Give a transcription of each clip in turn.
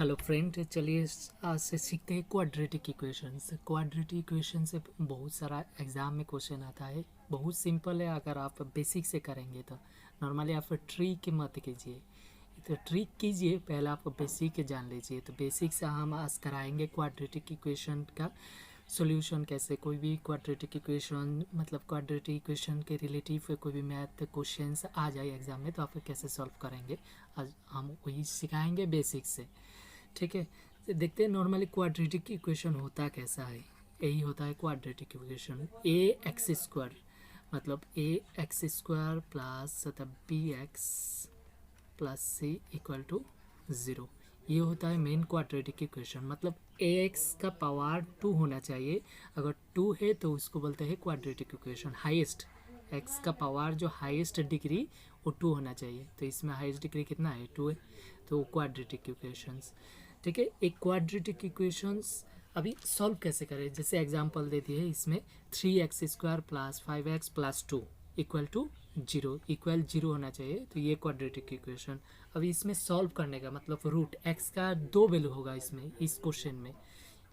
Hello friend, चलिए आज से सीखते हैं क्वाड्रेटिक इक्वेशंस। क्वाड्रेटिक इक्वेशन से बहुत सारा एग्जाम में क्वेश्चन आता है। बहुत सिंपल है, अगर आप बेसिक से करेंगे तो। नॉर्मली आप ट्रिक मत कीजिए, तो ट्रिक कीजिए, पहले आप बेसिक जान लीजिए। तो बेसिक से हम आज कराएंगे क्वाड्रेटिक इक्वेशन का सॉल्यूशन कैसे। कोई भी क्वाड्रेटिक इक्वेशन मतलब क्वाड्रेटिक इक्वेशन के रिलेटिव कोई भी मैथ क्वेश्चंस आ जाए एग्जाम में तो आप कैसे सॉल्व करेंगे, आज हम वही सिखाएंगे बेसिक से। ठीक है, तो देखते हैं नॉर्मली क्वाड्रेटिक इक्वेशन होता कैसा है। यही होता है quadratic equation. A X square मतलब A X square plus B x plus C equal to zero, ये होता है मेन क्वाड्रेटिक इक्वेशन। मतलब ए एक्स का पावर 2 होना चाहिए। अगर 2 है तो उसको बोलते हैं क्वाड्रेटिक इक्वेशन। हाईएस्ट एक्स का पावर जो हाईएस्ट डिग्री वो 2 होना चाहिए, तो इसमें हाईएस्ट डिग्री कितना है, 2 है, तो क्वाड्रेटिक इक्वेशंस। ठीक है, एक क्वाड्रेटिक इक्वेशंस अभी सॉल्व कैसे करें, जैसे एग्जांपल दे दिए इसमें 3x square plus 5x plus 2 equal to zero, equal zero होना चाहिए, तो ये क्वाड्रेटिक इक्वेशन। अभी इसमें सॉल्व करने का मतलब रूट x का 2 वैल्यू होगा इसमें, इस क्वेश्चन में,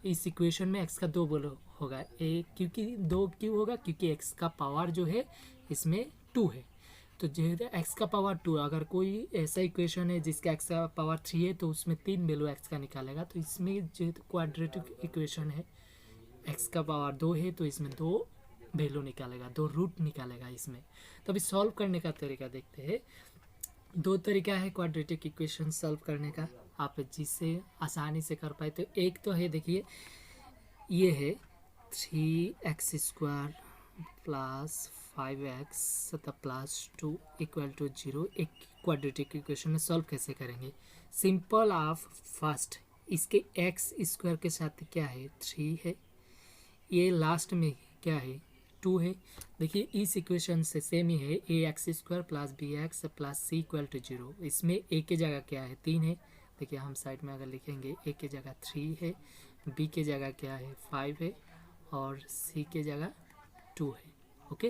इस इक्वेशन में x का 2 वैल्यू होगा। ए क्योंकि 2 क्यों होगा, क्योंकि x का पावर जो है इसमें 2 है, तो जो है एक्स का पावर 2। अगर कोई ऐसा इक्वेशन है जिसका एक्स का पावर 3 है तो उसमें 3 वैल्यू एक्स का निकालेगा। तो इसमें जो क्वाड्रेटिक इक्वेशन है, एक्स का पावर 2 है तो इसमें 2 वैल्यू निकालेगा, 2 रूट निकालेगा इसमें। तो अभी सॉल्व करने का तरीका देखते हैं। 2 तरीका है क्वाड्रेटिक इक्वेशन सॉल्व करने का, आप जिससे आसानी से कर पाए। तो एक तो है, देखिए ये है 3x स्क्वायर प्लस 5x तथा प्लस 2 इक्वल टू 0। एक क्वाड्रेटिक इक्वेशन में सॉल्व कैसे करेंगे, सिंपल। आप फर्स्ट इसके x स्क्वायर के साथ क्या है, 3 है, ये लास्ट में क्या है, 2 है। देखिए इस इक्वेशन से सेम ही है, A X square plus B x plus C equal to 0। इसमें ए की जगह क्या है, 3 है। देखिए हम साइड में अगर लिखेंगे, ए की जगह 3 है, बी की जगह क्या है, 5 है, और सी की जगह 2 है। ओके,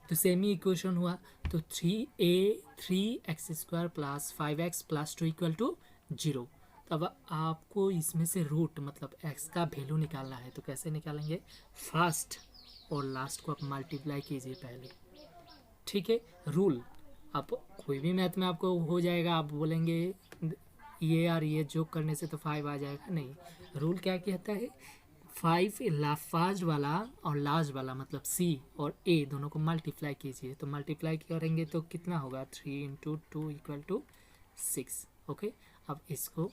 तो सेम ही इक्वेशन हुआ। तो 3x square plus 5x plus 2 equal to 0। तब आपको इसमें से रूट मतलब x का वैल्यू निकालना है, तो कैसे निकालेंगे, फर्स्ट और लास्ट को आप मल्टीप्लाई कीजिए पहले। ठीक है, रूल आप कोई भी मैथ में आपको हो जाएगा, आप बोलेंगे ये और ये जोक करने से तो 5 आ जाएगा, नहीं। रूल क्या कहता है, 5 फर्स्ट वाला और लास्ट वाला मतलब सी और ए दोनों को मल्टीप्लाई कीजिए। तो मल्टीप्लाई करेंगे तो कितना होगा, 3 इंटू 2 इक्वल टू 6। ओके, अब इसको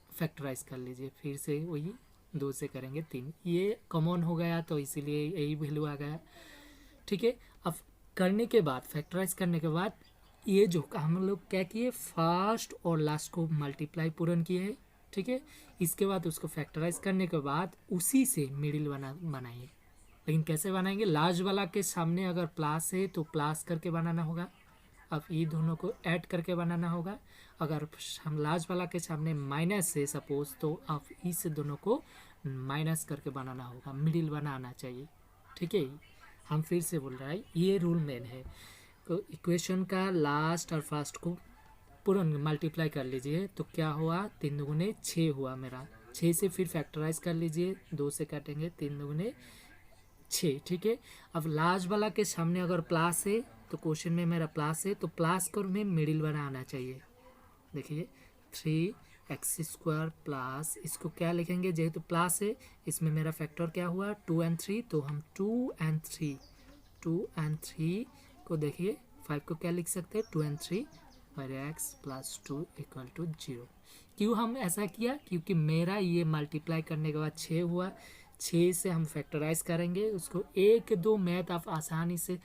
फैक्टराइज कर लीजिए, फिर से वही 2 से करेंगे 3, ये कॉमन हो गया तो इसीलिए यही वैल्यू आ गया। ठीक है, अब करने के बाद फैक्टराइज करने के बाद ये जो हम लोग क्या किए, फर्स्ट और लास्ट को मल्टीप्लाई पूर्ण किए है। ठीक है, इसके बाद उसको फैक्टराइज करने के बाद उसी से मिडिल बनाइए। लेकिन कैसे बनाएंगे, लार्ज वाला के सामने अगर प्लस है तो प्लस करके बनाना होगा। अब ये दोनों को ऐड करके बनाना होगा। अगर हम लार्ज वाला के सामने माइनस है सपोज, तो आप इस दोनों को माइनस करके बनाना होगा, मिडिल बनाना चाहिए। ठीक है, हम फिर से बोल रहे हैं, ये रूल मेन है। तो इक्वेशन का लास्ट और फर्स्ट को पूर्ण मल्टीप्लाई कर लीजिए, तो क्या हुआ, 3 दुगुने 6 हुआ मेरा। 6 से फिर फैक्टराइज कर लीजिए, 2 से काटेंगे, 3 दुगुने 6। ठीक है, अब लास्ट वाला के सामने अगर प्लस है तो क्वेश्चन में मेरा प्लस है, तो प्लस को में मिडिल बनाना चाहिए। देखिए 3x स्क्वायर प्लस, इसको क्या लिखेंगे, जेहेतु प्लस है इसमें मेरा फैक्टर क्या हुआ, 2 और 3, तो हम 2 और 3 को देखिए, 5 को क्या लिख सकते हैं, 2 और 3 और x प्लस 2 इक्वल टू 0। क्यों हम ऐसा किया, क्योंकि मेरा ये मल्टीप्लाई करने के बाद 6 हुआ, 6 से हम फैक्टराइज करेंगे उसको। 1-2 मैथ आप आसानी से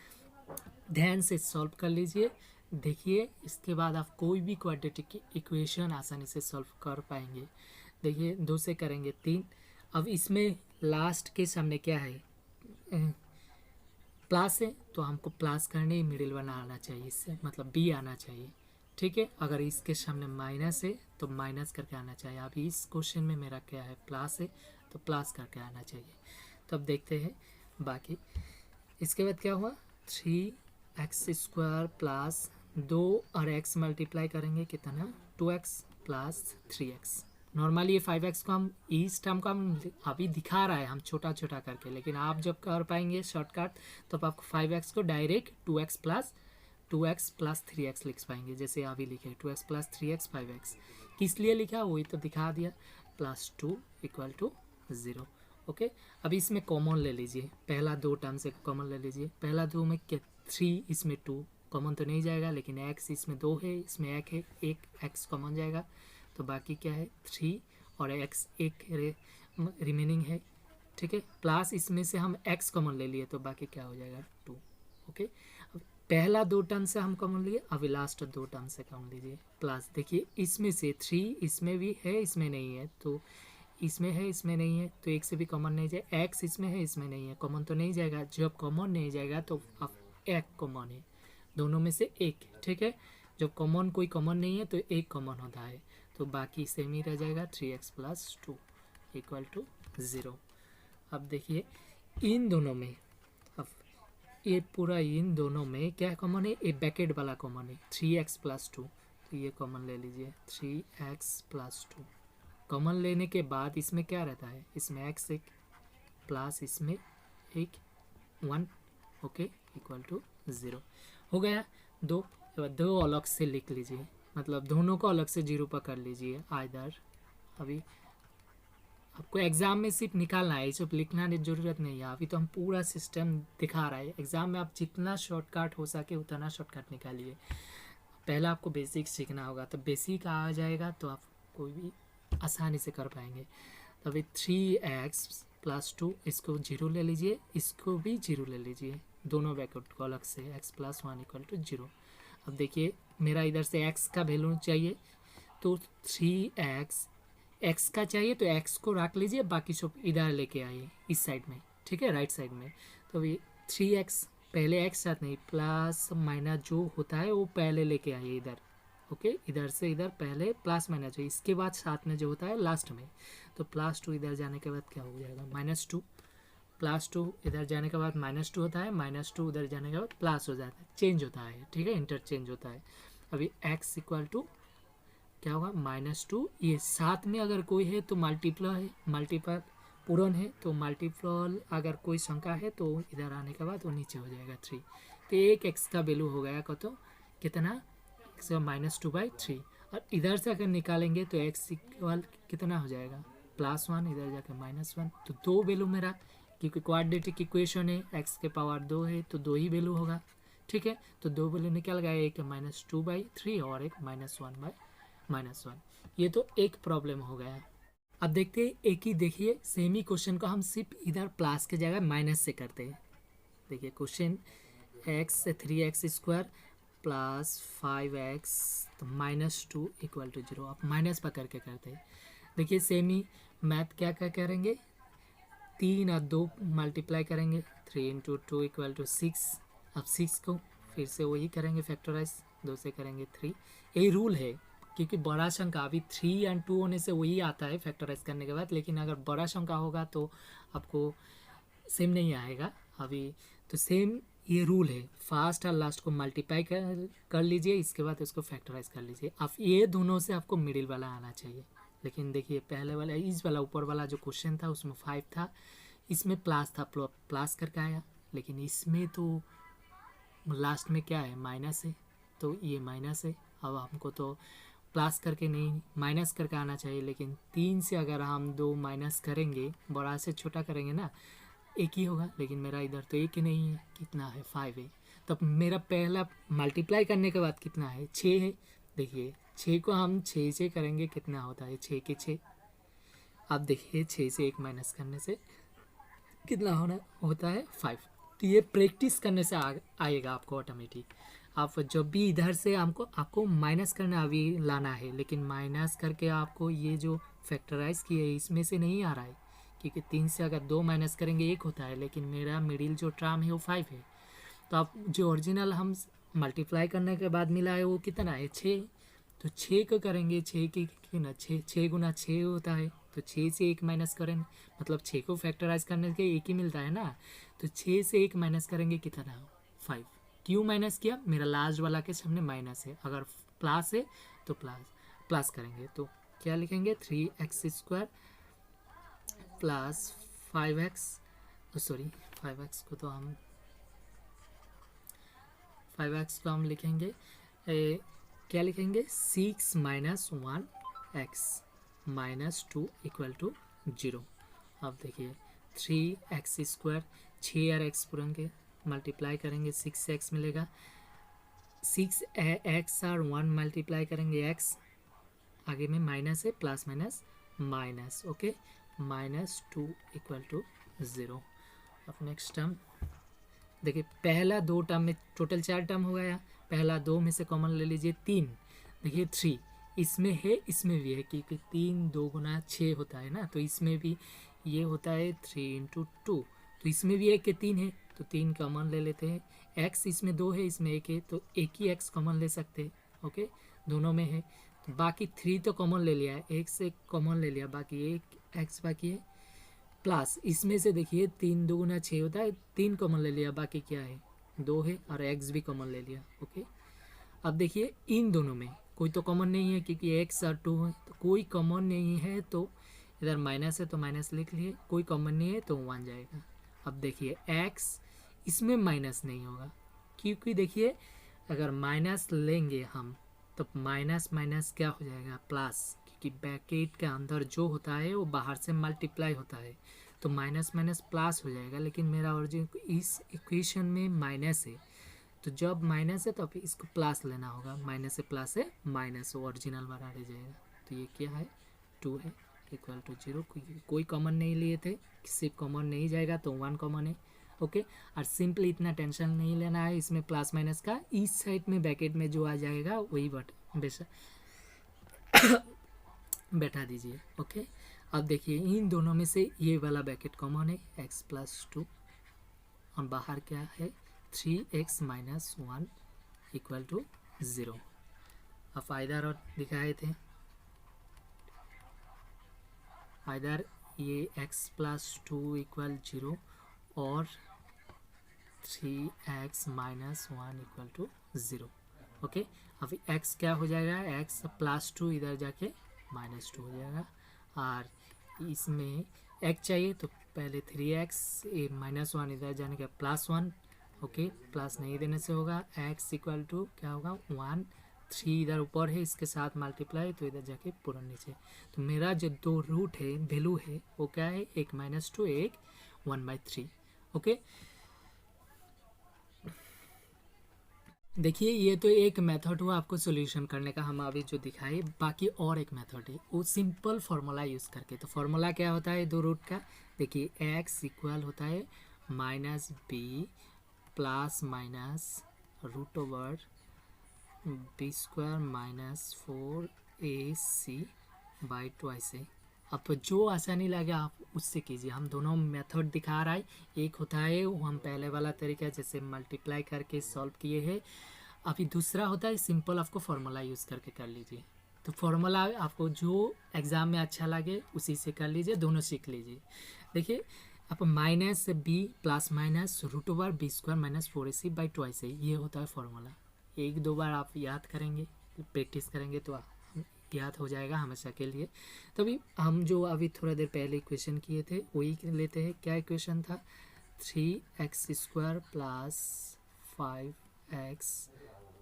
ध्यान से सॉल्व कर लीजिए, देखिए इसके बाद आप कोई भी क्वाड्रेटिक इक्वेशन आसानी से सॉल्व कर पाएंगे। देखिए 2 से करेंगे 3। अब इसमें लास्ट के सामने क्या है, प्लस है, तो हमको प्लस करने ही मिडिल बनाना चाहिए, इससे मतलब बी आना चाहिए। ठीक है, अगर इसके सामने माइनस है तो माइनस करके आना चाहिए। अभी इस क्वेश्चन में मेरा क्या है, प्लस है, तो प्लस करके आना चाहिए। तो अब देखते हैं बाकी। इसके बाद क्या हुआ, 3x स्क्वायर प्लस 2 और x मल्टीप्लाई करेंगे कितना, 2x प्लस 3x। नॉर्मली ये 5x को हम इस टर्म को हम अभी दिखा रहा है हम छोटा छोटा करके, लेकिन आप जब कर पाएंगे शॉर्टकट तो आप 5x को डायरेक्ट 2x प्लस 3x लिख पाएंगे, जैसे अभी लिखे 2x प्लस 3x 5x। किस लिए लिखा वही तो दिखा दिया, +2 इक्वल टू 0। ओके, अभी इसमें कॉमन ले लीजिए, पहला दो टर्म से कॉमन ले लीजिए। पहला दो में 3, इसमें 2 कॉमन तो नहीं जाएगा, लेकिन x इसमें 2 है, इसमें 1 है, एक x कॉमन जाएगा, तो बाकी क्या है 3 और x एक रिमेनिंग है। ठीक है, प्लस इसमें से हम x कॉमन ले लिए तो बाकी क्या हो जाएगा 2। ओके, अब पहला दो टर्म से हम कॉमन लिए, अभी लास्ट दो टर्म से कॉमन लीजिए। प्लस देखिए इसमें से 3 इसमें भी है, इसमें नहीं है, तो इसमें है, इसमें नहीं है, तो एक से भी कॉमन नहीं जाए। x इसमें है, इसमें नहीं है, कॉमन तो नहीं जाएगा। जब कॉमन नहीं जाएगा तो अब एक कॉमन है, दोनों में से एक। ठीक है, जब कॉमन कोई कॉमन नहीं है तो एक कॉमन होता है, तो बाकी सेम ही रह जाएगा 3x प्लस 2 इक्वल टू 0। अब देखिए इन दोनों में, अब ये पूरा इन दोनों में क्या कॉमन है, ये ब्रैकेट वाला कॉमन है 3x प्लस 2, तो ये कॉमन ले लीजिए 3x प्लस 2। कॉमन लेने के बाद इसमें क्या रहता है, इसमें x एक प्लस इसमें एक 1, ओके इक्वल टू 0 हो गया। दो अलग से लिख लीजिए, मतलब दोनों को अलग से 0 पर कर लीजिए आइदर। अभी आपको एग्ज़ाम में सिर्फ निकालना है, सब लिखना की ज़रूरत नहीं है। अभी तो हम पूरा सिस्टम दिखा रहा है, एग्ज़ाम में आप जितना शॉर्टकट हो सके उतना शॉर्टकट निकालिए। पहला आपको बेसिक सीखना होगा, तो बेसिक आ जाएगा तो आप कोई भी आसानी से कर पाएंगे। तो अभी 3x प्लस 2 इसको 0 ले लीजिए, इसको भी 0 ले लीजिए, दोनों ब्रैकेट को अलग से, x प्लस 1 इक्वल टू 0। अब देखिए मेरा इधर से x का वैल्यू चाहिए, तो 3x का चाहिए तो x को रख लीजिए, बाकी सब इधर लेके आइए इस साइड में। ठीक है, राइट साइड में। तो अभी 3x पहले x साथ नहीं, प्लस माइनस जो होता है वो पहले लेके आइए इधर। ओके, इधर से इधर पहले प्लस माइनस जो, इसके बाद साथ में जो होता है लास्ट में, तो +2 इधर जाने के बाद क्या हो जाएगा -2, +2 इधर जाने के बाद -2 होता है, -2 उधर जाने के बाद प्लस हो जाता है, चेंज होता है। ठीक है, इंटरचेंज होता है। अभी x इक्वल टू क्या होगा -2, ये साथ में अगर कोई है तो मल्टीपल पूर्ण है, तो मल्टीपल अगर कोई संख्या है तो इधर आने के बाद वो नीचे हो जाएगा 3। तो एक x का वैल्यू हो गया कितना -2/3। और इधर से अगर निकालेंगे तो x इक्वल कितना हो जाएगा +1, इधर जाकर -1। तो दो वैल्यू मेरा, क्योंकि क्वाड्रेटिक इक्वेशन है, x के पावर 2 है तो 2 ही वैल्यू होगा। ठीक है, तो दो वैल्यू निकल गया, एक -2/3 और एक -1/1। ये तो एक प्रॉब्लम हो गया। अब देखते हैं एक ही, देखिए सेम ही क्वेश्चन को हम सिर्फ इधर प्लस के जगह माइनस से करते हैं। देखिए question x 3x² plus 5x तो -2 इक्वल टू 0। आप माइनस पर करके करते हैं। देखिए सेम ही मैथ क्या क्या करेंगे, 3 और 2 मल्टीप्लाई करेंगे, 3 × 2 इक्वल टू 6। अब 6 को फिर से वही करेंगे फैक्टराइज, 2 से करेंगे 3। यही रूल है, क्योंकि बड़ा संख्या अभी 3 और 2 होने से वही आता है फैक्टराइज करने के बाद, लेकिन अगर बड़ा संख्या होगा तो आपको सेम नहीं आएगा अभी। तो सेम ये रूल है, फर्स्ट और लास्ट को मल्टीप्लाई कर लीजिए, इसके बाद उसको फैक्टराइज कर लीजिए। अब ये दोनों से आपको मिडिल वाला आना चाहिए। लेकिन देखिए पहले वाला, इस वाला ऊपर वाला जो क्वेश्चन था उसमें 5 था, इसमें प्लस था, प्लस करके आया, लेकिन इसमें तो लास्ट में क्या है माइनस है, तो ये माइनस है। अब हमको तो प्लस करके नहीं माइनस करके आना चाहिए, लेकिन 3 से अगर हम 2 माइनस करेंगे, बड़ा से छोटा करेंगे ना, एक ही होगा, लेकिन मेरा इधर तो एक ही नहीं है, कितना है 5 है। तब मेरा पहला मल्टीप्लाई करने के बाद कितना है 6 है। देखिए 6 को हम 6 से करेंगे, कितना होता है 6 के 6। अब देखिए 6 से 1 माइनस करने से कितना होता है 5। तो ये प्रैक्टिस करने से आएगा आपको ऑटोमेटिक। आप जब भी इधर से आपको माइनस करना अभी लाना है, लेकिन माइनस करके आपको ये जो फैक्टराइज किए इसमें से नहीं आ रहा है, क्योंकि 3 से अगर 2 माइनस करेंगे 1 होता है, लेकिन मेरा मिडिल जो टर्म है वो 5 है। तो आप जो ओरिजिनल हम मल्टीप्लाई करने के बाद मिला है वो कितना है 6। तो 6 को करेंगे, 6 की ना 6 गुना 6 होता है, तो 6 से 1 माइनस करें, मतलब 6 को फैक्टराइज करने के 1 ही मिलता है ना, तो 6 से 1 माइनस करेंगे कितना 5। क्यों माइनस किया, मेरा लास्ट वाला के सामने माइनस है, अगर प्लस है तो प्लस करेंगे तो क्या लिखेंगे 3x² plus 5x, sorry 5x को तो हम 5x को हम लिखेंगे क्या लिखेंगे 6 minus 1x minus 2 equal to 0। अब देखिए 3x², 6 और x पूरेंगे मल्टीप्लाई करेंगे 6x मिलेगा, 6x और 1 मल्टीप्लाई करेंगे x, आगे में माइनस है, plus minus minus, okay, minus 2 equal to 0। अब नेक्स्ट टर्म देखिए, पहला 2 टर्म में टोटल 4 टर्म हो गया, पहला 2 में से कॉमन ले लीजिए 3, देखिए 3 इसमें है इसमें भी है, क्योंकि 3 2 गुना 6 होता है ना, तो इसमें भी ये होता है 3 × 2, तो इसमें भी 1 के 3 है, तो 3 कॉमन ले लेते हैं, x इसमें 2 है इसमें 1 है, तो एक ही x कॉमन ले सकते हैं, ओके, दोनों में है, तो बाकी 3 तो कॉमन ले लिया है, 1 से कॉमन ले लिया, बाकी 1 x बाकी है, प्लस इसमें से देखिए 3 2 गुना 6 होता है, 3 कॉमन ले लिया, बाकी क्या है 2 है, और x भी कॉमन ले लिया, ओके। अब देखिए इन दोनों में कोई तो कॉमन नहीं है, क्योंकि x और 2 है, तो कोई कॉमन नहीं है, तो इधर माइनस है तो माइनस लिख लिए, कोई कॉमन नहीं है तो 1 जाएगा। अब देखिए x इसमें माइनस नहीं होगा, क्योंकि देखिए अगर माइनस लेंगे हम तो माइनस माइनस क्या हो जाएगा प्लस, क्योंकि ब्रैकेट के अंदर जो होता है वो बाहर से मल्टीप्लाई होता है, तो माइनस माइनस प्लस हो जाएगा, लेकिन मेरा ओरिजिन इस इक्वेशन में माइनस है, तो जब माइनस है तो फिर इसको प्लस लेना होगा, माइनस से प्लस है माइनस, ओरिजिनल वाला रह जाएगा, तो ये क्या है 2 है इक्वल टू 0, कोई कॉमन नहीं लिए थे, सिर्फ कॉमन नहीं जाएगा तो 1 कॉमन है, ओके। और सिंपली इतना टेंशन नहीं लेना है इसमें प्लस माइनस का, इस साइड में ब्रैकेट में जो आ जाएगा वही बैठा दीजिए, ओके। अब देखिए इन दोनों में से ये वाला ब्रैकेट कॉमन है, x + 2, और बाहर क्या है 3x - 1 इक्वल टू 0। अब फायदा और दिखाए थे, इधर ये x + 2 = 0 और 3x - 1 इक्वल टू 0, ओके। अब x क्या हो जाएगा, x + 2 इधर जाके -2 हो जाएगा, और इसमें x चाहिए तो पहले 3x -1 इधर जाने का +1, ओके, प्लस नहीं देने से होगा, x इक्वल टू क्या होगा 1, 3 इधर ऊपर है इसके साथ मल्टीप्लाई, तो इधर जाके पूरा नीचे, तो मेरा जो 2 रूट है वैल्यू है वो क्या है, एक -2 एक 1/3, ओके। देखिए ये तो एक मेथड हुआ आपको सॉल्यूशन करने का, हम अभी जो दिखाए, बाकी और एक मेथड है वो सिंपल फार्मूला यूज़ करके, तो फार्मूला क्या होता है 2 रूट का, देखिए x इक्वल होता है -b plus minus √/b² -4ac/2। अब जो आसानी लगे आप उससे कीजिए, हम दोनों मेथड दिखा रहा है, एक होता है वो हम पहले वाला तरीका जैसे मल्टीप्लाई करके सॉल्व किए हैं, अभी दूसरा होता है सिंपल आपको फार्मूला यूज़ करके कर लीजिए, तो फार्मूला आपको जो एग्ज़ाम में अच्छा लगे उसी से कर लीजिए, दोनों सीख लीजिए। देखिए आप -b plus minus √/b² -4ac/2, ये होता है फार्मूला, 1-2 बार आप याद करेंगे, प्रैक्टिस करेंगे तो याद हो जाएगा हमेशा के लिए। तभी हम जो अभी थोड़ा देर पहले इक्वेशन किए थे वही लेते हैं, क्या इक्वेशन था 3x² plus 5x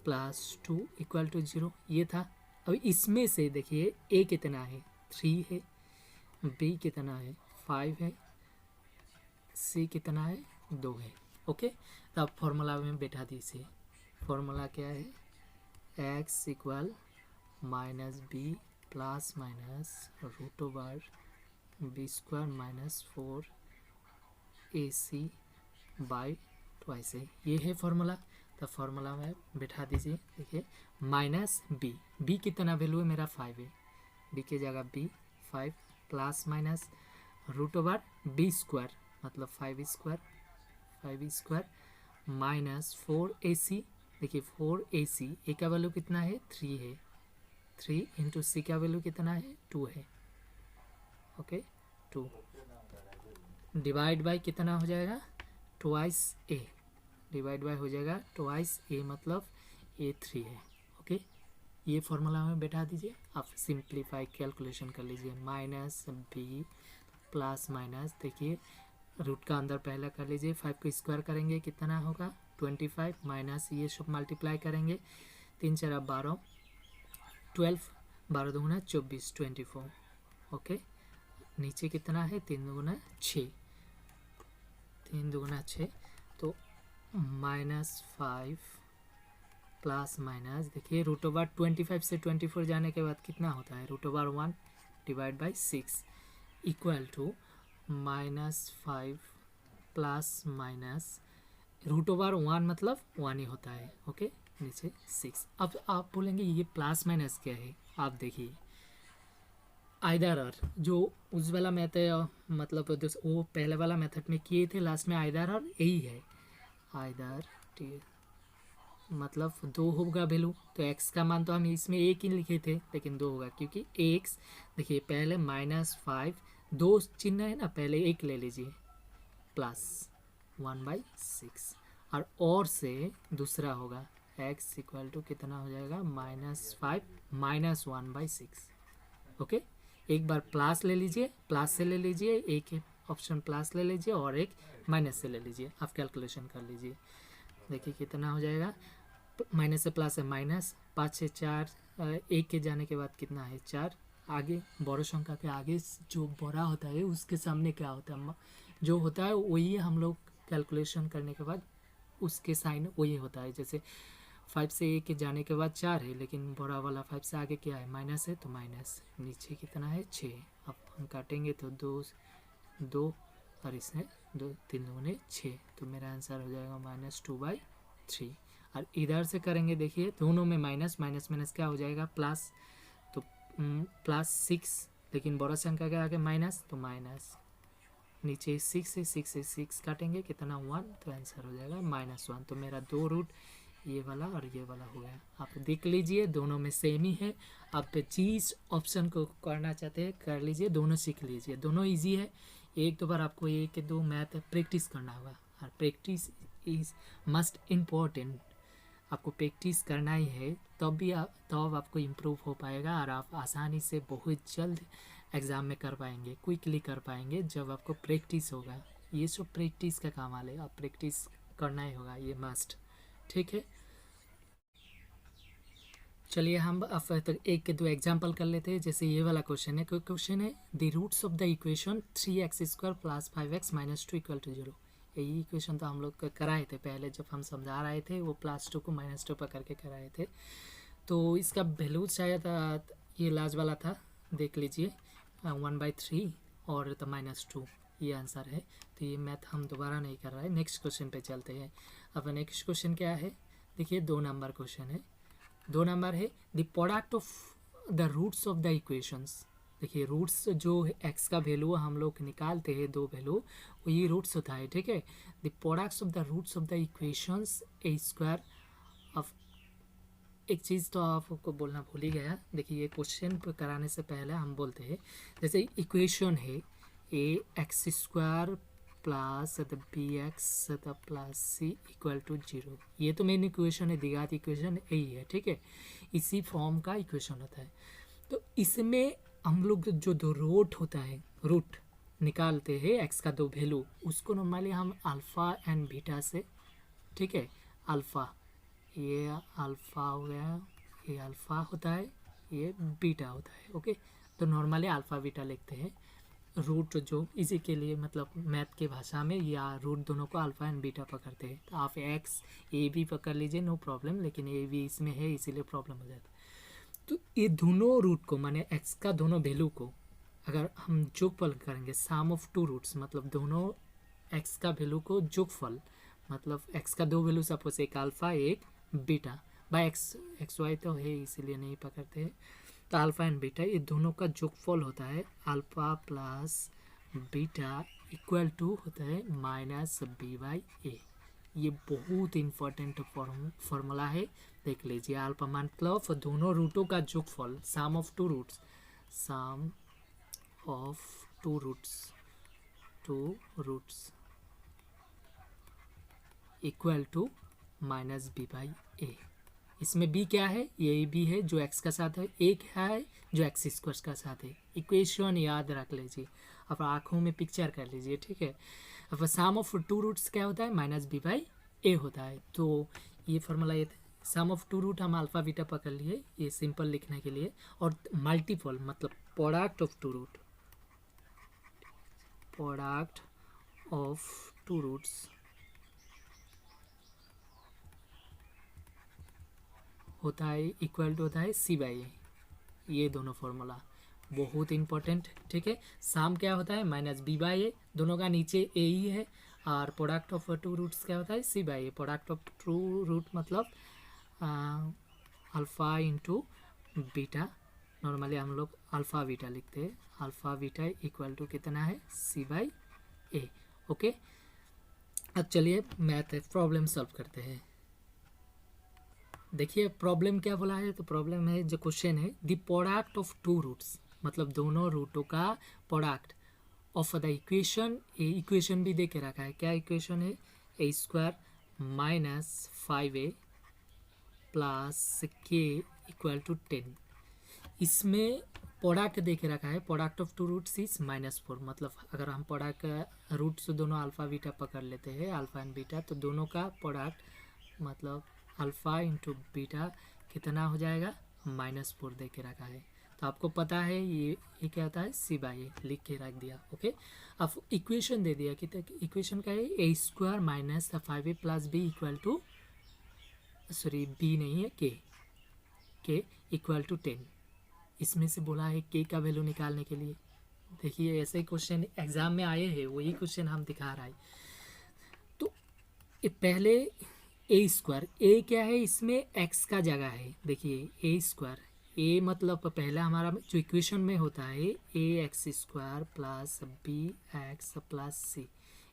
plus 2 equal to 0, ये था। अब इसमें से देखिए a कितना है 3 है, b कितना है 5 है, c कितना है 2 है, ओके। तो अब फॉर्मूला में बैठा दीजिए, फॉर्मूला क्या है x equal -b plus minus √/b² -4ac/2, ये है फॉर्मूला। तो फार्मूला में बैठा दीजिए, देखिए -b कितना वैल्यू है मेरा 5 है, b की जगह b 5 प्लस माइनस √/b² मतलब 5² -4ac, देखिए 4ac a का वैल्यू कितना है 3 है, 3 इंटू c का वैल्यू कितना है 2 है, ओके 2 डिवाइड बाय कितना हो जाएगा ट्वाइस a, डिवाइड बाय हो जाएगा ट्वाइस a मतलब a 3 है, ओके। ये फॉर्मूला में बैठा दीजिए, आप सिंप्लीफाई कैलकुलेशन कर लीजिए। माइनस बी प्लस माइनस, देखिए रूट का अंदर पहला कर लीजिए, 5 को स्क्वायर करेंगे कितना होगा 25, माइनस ये सब मल्टीप्लाई करेंगे, 3 4 12, 12, 12 दूना 24, 24। ओके, नीचे कितना है 3 दूना 6, 3 दूना 6, तो -5 प्लस माइनस, देखिए रूट ओवर 25 से 24 जाने के बाद कितना होता है, root over 1 divide by 6 equal to -5 plus minus root over 1 मतलब 1 ही होता है। ओके, नीचे 6। अब आप बोलेंगे ये प्लस माइनस क्या है, आप देखिए आइदर और जो उस वाला मेथड मतलब वो पहले वाला मेथड में किए थे, लास्ट में आइदर और यही है। आइदर मतलब 2 होगा वैल्यू, तो x का मान तो हम इसमें 1 ही लिखे थे, लेकिन 2 होगा क्योंकि x, देखिए पहले -5, 2 चिन्ह है ना, पहले 1 ले लीजिए प्लस 1/6, और से दूसरा होगा x इक्वल टू कितना हो जाएगा -5 -1/6। ओके, एक बार प्लस ले लीजिए, प्लस से ले लीजिए, एक ऑप्शन प्लस ले लीजिए और एक माइनस से ले लीजिए, आप कैलकुलेशन कर लीजिए। देखिए कितना हो जाएगा, माइनस से प्लस है माइनस, 5 से 4, 1 के जाने के बाद कितना है 4, आगे बड़ो संख्या के आगे जो बड़ा होता है उसके सामने क्या होता है, जो होता है वही हम लोग कैलकुलेशन करने के बाद उसके साइन वही होता है। जैसे 5 से 1 के जाने के बाद 4 है, लेकिन बड़ा वाला 5 से आगे क्या है माइनस है, तो माइनस, नीचे कितना है 6। अब हम काटेंगे तो 2 और इसमें 2 3 दूने 6, तो मेरा आंसर हो जाएगा -2/3। और इधर से करेंगे, देखिए दोनों में माइनस माइनस माइनस क्या हो जाएगा प्लस, तो +6, लेकिन बड़ा संख्या के आगे माइनस, तो माइनस, नीचे 6 से 6 काटेंगे कितना 1, तो आंसर हो जाएगा -1। तो मेरा 2 रूट ये वाला और ये वाला हो गया। आप देख लीजिए दोनों में सेम ही है, आप जिस ऑप्शन को करना चाहते हैं कर लीजिए, दोनों सीख लीजिए, दोनों इजी है। एक दो बार आपको 1 2 मैथ प्रैक्टिस करना होगा, और प्रैक्टिस इज मस्ट इम्पोर्टेंट, आपको प्रैक्टिस करना ही है, तब आपको इम्प्रूव हो पाएगा और आप आसानी से बहुत जल्द एग्ज़ाम में कर पाएंगे, क्विकली कर पाएंगे जब आपको प्रैक्टिस होगा। ये सब प्रैक्टिस का काम वाले, आप प्रैक्टिस करना ही होगा, ये मस्ट, ठीक है। चलिए हम अब तक 1 के 2 एग्जाम्पल कर लेते हैं। जैसे ये वाला क्वेश्चन है, कोई क्वेश्चन है the roots of the equation 3x² + 5x - 2 = 0। यही इक्वेशन तो हम लोग कराए थे पहले, जब हम समझा रहे थे वो +2 को -2 पर करके कराए थे। तो इसका वैल्यू शायद ये लास्ट वाला था, देख लीजिए 1/3 और तो -2, ये आंसर है। तो ये मैथ हम दोबारा नहीं कर रहे हैं, नेक्स्ट क्वेश्चन पे चलते हैं। अब नेक्स्ट क्वेश्चन क्या है, देखिए 2 नंबर क्वेश्चन है, 2 नंबर है the product of the roots of the equations. देखिए रूट्स जो एक्स का वैल्यू हम लोग निकालते हैं, 2 वैल्यू, ये रूट्स होता है, ठीक है। The products of the roots of the equations A² of, एक चीज़ तो आपको बोलना भूल ही गया, देखिए ये क्वेश्चन कराने से पहले हम बोलते हैं, जैसे इक्वेशन है AX² plus BX plus C = 0, ये तो मेन इक्वेशन है, द्विघात इक्वेशन यही है, ठीक है। इसी फॉर्म का इक्वेशन होता है। तो इसमें हम लोग जो 2 रूट होता है, रूट निकालते हैं एक्स का 2 वैल्यू, उसको नॉर्मली हम अल्फ़ा एंड बीटा से, ठीक है, अल्फ़ा, ये अल्फ़ा हो गया, ये अल्फ़ा होता है, ये बीटा होता है, ओके। तो नॉर्मली अल्फ़ा बीटा लिखते हैं, रूट जो इसी के लिए मतलब मैथ के भाषा में, या रूट दोनों को अल्फ़ा एंड बीटा पकड़ते हैं। तो आप एक्स ए भी पकड़ लीजिए, नो प्रॉब्लम, लेकिन ए भी इसमें है इसीलिए प्रॉब्लम हो जाता है। तो ये दोनों रूट को, माने एक्स का दोनों वैल्यू को अगर हम जोगफल करेंगे, सम ऑफ 2 रूट्स, मतलब दोनों एक्स का वैल्यू को जोगफल, मतलब एक्स का 2 वैल्यू सपोज एक अल्फ़ा एक बीटा, बाय एक्स वाई तो है इसीलिए नहीं पकड़ते हैं। तो अल्फ़ा एंड बीटा ये दोनों का जोगफल होता है alpha plus beta equal to होता है -b/a। ये बहुत इंपॉर्टेंट फॉर्मूला है, देख लीजिए। अल्फ़ा मतलब दोनों रूटों का जोगफल, sum of 2 roots, sum of 2 roots equal to -b/a। इसमें b क्या है, ये b है जो x का साथ है, a क्या है जो एक्स स्क्वायर का साथ है। इक्वेशन याद रख लीजिए, अब आँखों में पिक्चर कर लीजिए, ठीक है। अब सम ऑफ टू रूट्स क्या होता है, माइनस बी बाई ए होता है। तो ये फॉर्मूला ये सम ऑफ टू रूट हम अल्फ़ा बीटा पकड़ लिए, ये सिंपल लिखने के लिए। और मल्टीपल मतलब product of two root, product of two roots होता है इक्वल टू होता है सी बाई ए। ये दोनों फॉर्मूला बहुत इंपॉर्टेंट, ठीक है। सम क्या होता है, माइनस बी बाई ए, दोनों का नीचे ए ही है। और प्रोडक्ट ऑफ टू रूट्स क्या होता है, C by A. Product of two root मतलब अल्फ़ा इंटू बीटा, नॉर्मली हम लोग अल्फ़ा बीटा लिखते हैं। अल्फ़ा बीटा इक्वल टू कितना है, सी बाई ए। ओके, अब चलिए मैथ प्रॉब्लम सॉल्व करते हैं। देखिए प्रॉब्लम क्या बोला है, तो प्रॉब्लम है जो क्वेश्चन है, the product of two roots मतलब दोनों रूटों का प्रोडक्ट ऑफ द इक्वेशन, ये इक्वेशन भी दे के रखा है। क्या इक्वेशन है, ए square minus 5a plus k equal to 10। इसमें प्रोडक्ट दे के रखा है, product of two roots is -4। मतलब अगर हम प्रोडक्ट रूट्स दोनों अल्फ़ा बीटा पकड़ लेते हैं, अल्फ़ा एंड बीटा, तो दोनों का प्रोडक्ट मतलब अल्फ़ा इंटू बीटा कितना हो जाएगा, -4 दे के रखा है। तो आपको पता है ये क्या होता है, सी बाई ए, लिख के रख दिया। ओके, अब इक्वेशन दे दिया कि इक्वेशन का है ए square minus 5a plus B equal to, sorry B नहीं है, के इक्वल टू 10। इसमें से बोला है के का वैल्यू निकालने के लिए। देखिए ऐसे ही क्वेश्चन एग्जाम में आए हैं, वही क्वेश्चन हम दिखा रहा है। तो पहले ए स्क्वायर, ए क्या है, इसमें एक्स का जगह है। देखिए ए स्क्वायर, ए मतलब पहला हमारा जो इक्वेशन में होता है A X square plus B x plus C,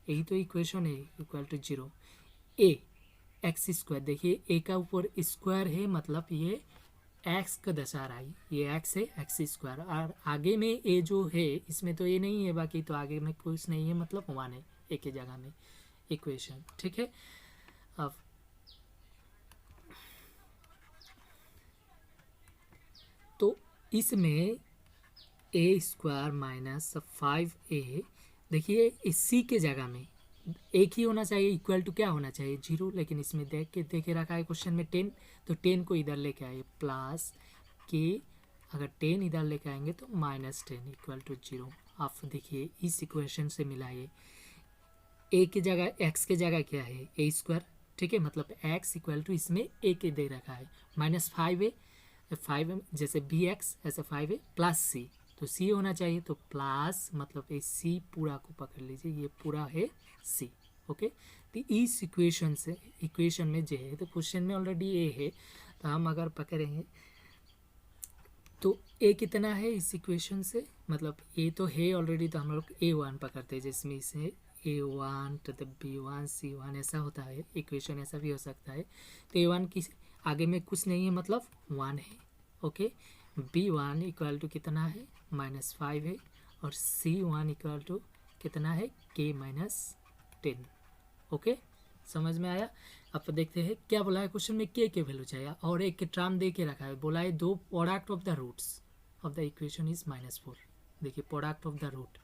यही तो इक्वेशन है, equal to 0। A X square, देखिए ए का ऊपर स्क्वायर है मतलब ये एक्स का दर्शा रहा है, ये एक्स है, एक्स स्क्वायर। और आगे में ए जो है इसमें तो ये नहीं है, बाकी तो आगे में कुछ नहीं है, मतलब 1 है ए के जगह में इक्वेशन, ठीक है। अब तो इसमें ए स्क्वायर माइनस 5a, देखिए सी के जगह में एक ही होना चाहिए, इक्वल टू क्या होना चाहिए, 0, लेकिन इसमें देख के रखा है क्वेश्चन में 10, तो 10 को इधर लेके आए प्लस के, अगर 10 इधर लेके आएंगे तो -10 इक्वल टू 0। आप देखिए इस इक्वेशन से मिलाइए, ए की जगह एक्स के जगह क्या है, ए स्क्वायर, ठीक है, मतलब एक्स इक्वल टू इसमें ए के दे रखा है -5a, 5 जैसे बी एक्स ऐसे 5a प्लस सी, तो सी होना चाहिए, तो प्लस मतलब ये सी पूरा को पकड़ लीजिए, ये पूरा है सी। ओके, तो इस इक्वेशन में जो है, तो क्वेश्चन में ऑलरेडी ए है, तो हम अगर पकड़ेंगे तो ए कितना है इस इक्वेशन से, मतलब ए तो है ऑलरेडी, तो हम लोग a1 पकड़ते हैं, जिसमें इसे a1 तो b1 c1 ऐसा होता है, इक्वेशन ऐसा भी हो सकता है। तो a1 की आगे में कुछ नहीं है, मतलब 1 है। ओके, b1 इक्वल टू कितना है, -5 है, और c1 इक्वल टू कितना है, k -10। ओके, समझ में आया। अब देखते हैं क्या बोला है क्वेश्चन में, के वैल्यू चाहिए और एक टर्म दे के रखा है, बोला है दो product of the roots of the equation is -4। देखिए प्रोडक्ट ऑफ द रूट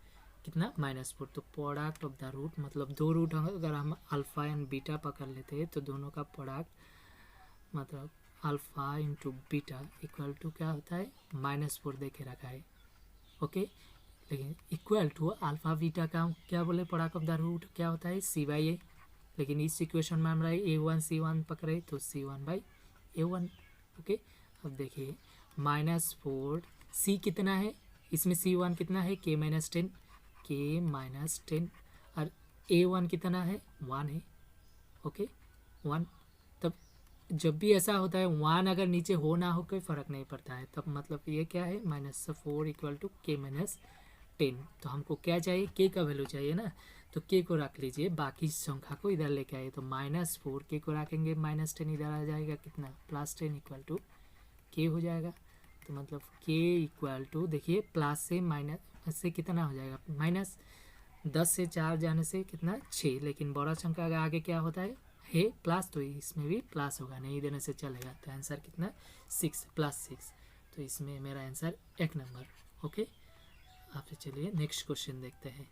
कितना, -4, तो प्रोडक्ट ऑफ द रूट मतलब दो रूट अगर हम अल्फ़ा एंड बीटा पकड़ लेते हैं, तो दोनों का प्रोडक्ट मतलब alpha into beta equal to क्या होता है, -4 दे के रखा है। ओके, लेकिन इक्वल टू अल्फ़ा बीटा का क्या बोले, प्रोडक्ट ऑफ द रूट क्या होता है, c/a, लेकिन इस इक्वेशन में हमारा a1 c1 पकड़े तो c1/a1। ओके, अब देखिए -4, c कितना है इसमें, c1 कितना है, k -10, और a1 कितना है, 1 है। ओके, 1, तब जब भी ऐसा होता है 1 अगर नीचे हो ना हो कोई फ़र्क नहीं पड़ता है, तब मतलब ये क्या है, -4 इक्वल टू k -10। तो हमको क्या चाहिए, k का वैल्यू चाहिए ना, तो k को रख लीजिए, बाकी संख्या को इधर लेके आइए, तो -4 k को रखेंगे, -10 इधर आ जाएगा कितना, +10 इक्वल टू k हो जाएगा। तो मतलब k इक्वल टू, देखिए प्लस से माइनस से कितना हो जाएगा, -10 से 4 जाने से कितना, 6, लेकिन बड़ा संख्या का आगे क्या होता है है प्लस, तो इसमें भी प्लस होगा, नहीं देने से चलेगा। तो आंसर कितना 6 + 6, तो इसमें मेरा आंसर 1 नंबर। ओके, आपसे चलिए नेक्स्ट क्वेश्चन देखते हैं।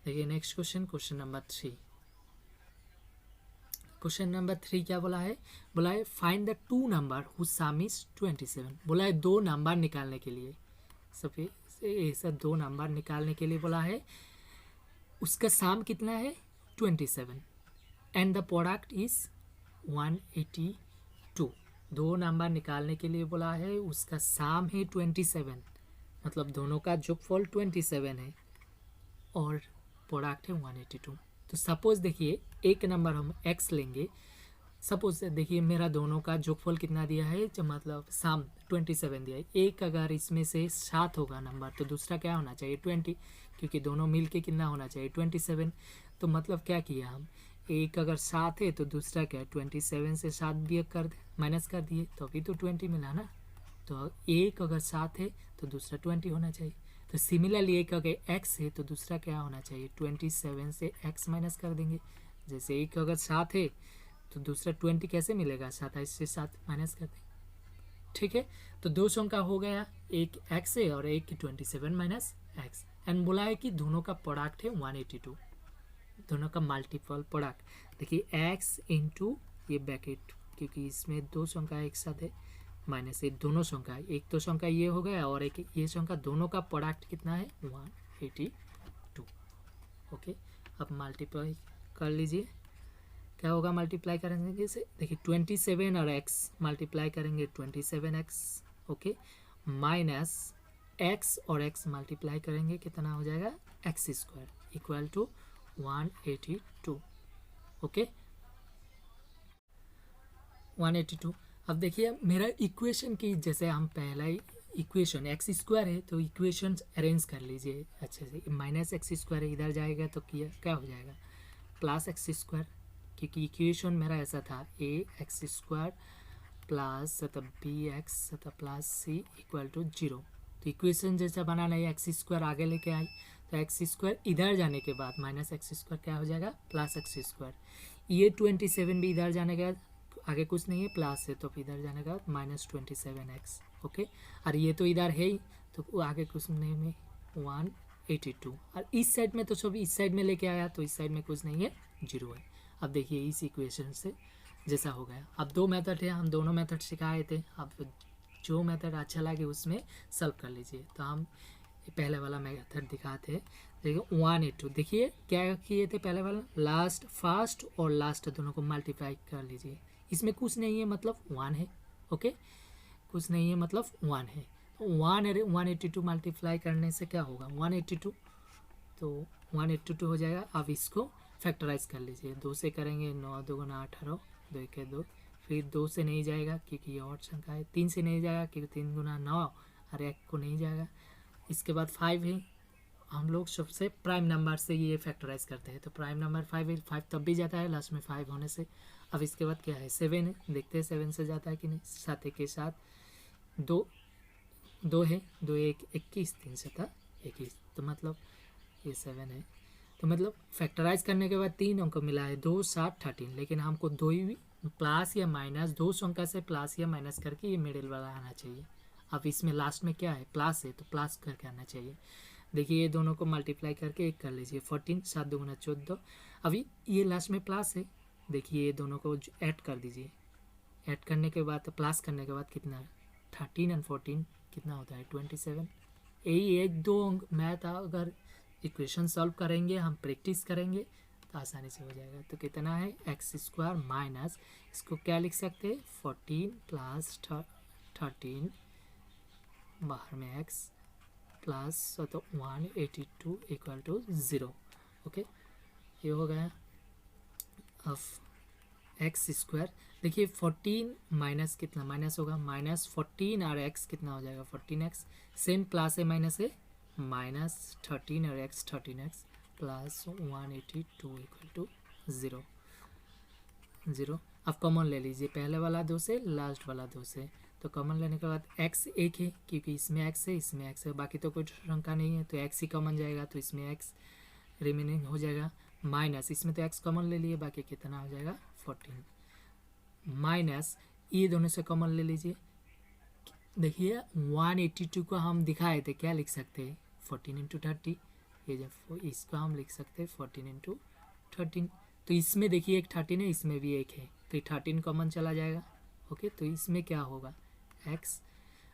देखिए next question number 3। Question number 3 क्या बोला है? बोला है find the 2 number whose sum is 27। बोला है 2 नंबर निकालने के लिए, सब ऐसा 2 नंबर निकालने के लिए बोला है, उसका सम कितना है 27 and the product is 182। 2 number निकालने के लिए बोला है, उसका सम है 27, मतलब दोनों का जोगफल 27 है और प्रोडक्ट है 182। तो सपोज देखिए एक नंबर हम x लेंगे, सपोज देखिए मेरा दोनों का जोगफल कितना दिया है, जो मतलब सम 27 दिया है। एक अगर इसमें से 7 होगा नंबर तो दूसरा क्या होना चाहिए 20, क्योंकि दोनों मिल के कितना होना चाहिए 27। तो मतलब क्या किया हम, एक अगर 7 है तो दूसरा क्या 27 से 7 भी कर माइनस कर दिए, तो अभी तो 20 मिला ना। तो एक अगर 7 है तो दूसरा 20 होना चाहिए। तो सिमिलरली एक अगर x है तो दूसरा क्या होना चाहिए 27 से x माइनस कर देंगे। जैसे एक अगर 7 है तो दूसरा 20 कैसे मिलेगा, 27 से 7 माइनस कर देंगे। ठीक है, तो 2 संख्या हो गया, एक x है और एक 27 माइनस x। एंड बोला है कि दोनों का प्रोडक्ट है 182, दोनों का मल्टीपल प्रोडक्ट। देखिए x इंटू ये ब्रैकेट, क्योंकि इसमें 2 संख्या एक साथ है, माइनस ये दोनों संख्या, एक तो संख्या ये हो गया और एक ये संख्या, दोनों का प्रोडक्ट कितना है 182। ओके, अब मल्टीप्लाई कर लीजिए, क्या होगा मल्टीप्लाई करेंगे से, देखिए 27 और x मल्टीप्लाई करेंगे 27x। ओके, माइनस x और x मल्टीप्लाई करेंगे कितना हो जाएगा x² इक्वल टू 182। ओके, 182। अब देखिए मेरा इक्वेशन की, जैसे हम पहला ही इक्वेशन x² है तो इक्वेशन अरेंज कर लीजिए अच्छे से। -x² है, इधर जाएगा तो क्या हो जाएगा +x², क्योंकि इक्वेशन मेरा ऐसा था ax² plus bx plus c equal to 0। तो इक्वेशन जैसा बनाना है x² आगे लेके आई, तो x² इधर जाने के बाद -x² क्या हो जाएगा +x²। ये 27 भी इधर जाने के बाद, आगे कुछ नहीं है प्लस है तो इधर जाने का -27x। ओके, और ये तो इधर है ही तो आगे कुछ नहीं में 182, और इस साइड में तो सब इस साइड में लेके आया तो इस साइड में कुछ नहीं है 0 है। अब देखिए इस इक्वेशन से जैसा हो गया। अब 2 मेथड है, हम दोनों मेथड सिखाए थे, अब जो मेथड अच्छा लगे उसमें सॉल्व कर लीजिए। तो हम पहले वाला मेथड दिखाते हैं। देखिए 182, देखिए क्या किए थे पहले वाला, फर्स्ट और लास्ट दोनों को मल्टीप्लाई कर लीजिए। इसमें कुछ नहीं है मतलब 1 है। ओके, कुछ नहीं है मतलब 1 है, तो 182 मल्टीप्लाई करने से क्या होगा 182, तो 182 हो जाएगा। अब इसको फैक्टराइज कर लीजिए, 2 से करेंगे 9 2 गुना 18, 2 के 2, फिर 2 से नहीं जाएगा क्योंकि ये और संख्या है, 3 से नहीं जाएगा क्योंकि 3 गुना 9 और 1 को नहीं जाएगा। इसके बाद 5 है, हम लोग सबसे प्राइम नंबर से ये फैक्टराइज करते हैं, तो प्राइम नंबर 5 है, 5 तब भी जाता है लास्ट में 5 होने से। अब इसके बाद क्या है 7 है, देखते हैं 7 से जाता है कि नहीं। 7 के साथ 2 है, 2 1 21, 3 7 21, तो मतलब ये 7 है। तो मतलब फैक्टराइज करने के बाद 3 अंक मिला है 2 7 13, लेकिन हमको 2 ही प्लस या माइनस 2 संख्या से प्लस या माइनस करके ये मिडिल वाला आना चाहिए। अब इसमें लास्ट में क्या है प्लस है तो प्लस करके आना चाहिए। देखिए ये दोनों को मल्टीप्लाई करके एक कर लीजिए 14, 7 2 गुना 14। अभी ये लास्ट में प्लस है, देखिए ये दोनों को ऐड कर दीजिए, ऐड करने के बाद प्लस करने के बाद कितना 13 और 14 कितना होता है 27। यही एक दो मैथ अगर इक्वेशन सॉल्व करेंगे, हम प्रैक्टिस करेंगे तो आसानी से हो जाएगा। तो कितना है x² माइनस, इसको क्या लिख सकते हैं 14 प्लस 13 बाहर में x प्लस तो 182 इक्वल टू 0। ओके, ये हो गया। अब x², देखिए 14 माइनस कितना माइनस होगा -14 और x कितना हो जाएगा 14x, सेम प्लस है माइनस है -13 और x 13x plus 182 equal to 0। अब कॉमन ले लीजिए पहले वाला 2 से लास्ट वाला 2 से, तो कॉमन लेने के बाद x एक है क्योंकि इसमें x है इसमें x है, बाकी तो कोई संख्या नहीं है तो x ही कॉमन जाएगा, तो इसमें x रिमेनिंग हो जाएगा। माइनस इसमें तो x कॉमन ले लिए, बाकी कितना हो जाएगा 14 माइनस ये दोनों से कॉमन ले लीजिए। देखिए 182 को हम दिखाए थे, क्या लिख सकते हैं 14 इंटू 30, ये जब इसको हम लिख सकते हैं 14 इंटू 13। तो इसमें देखिए एक 13 है, इसमें भी एक है, तो ये 13 कॉमन चला जाएगा। ओके, तो इसमें क्या होगा x।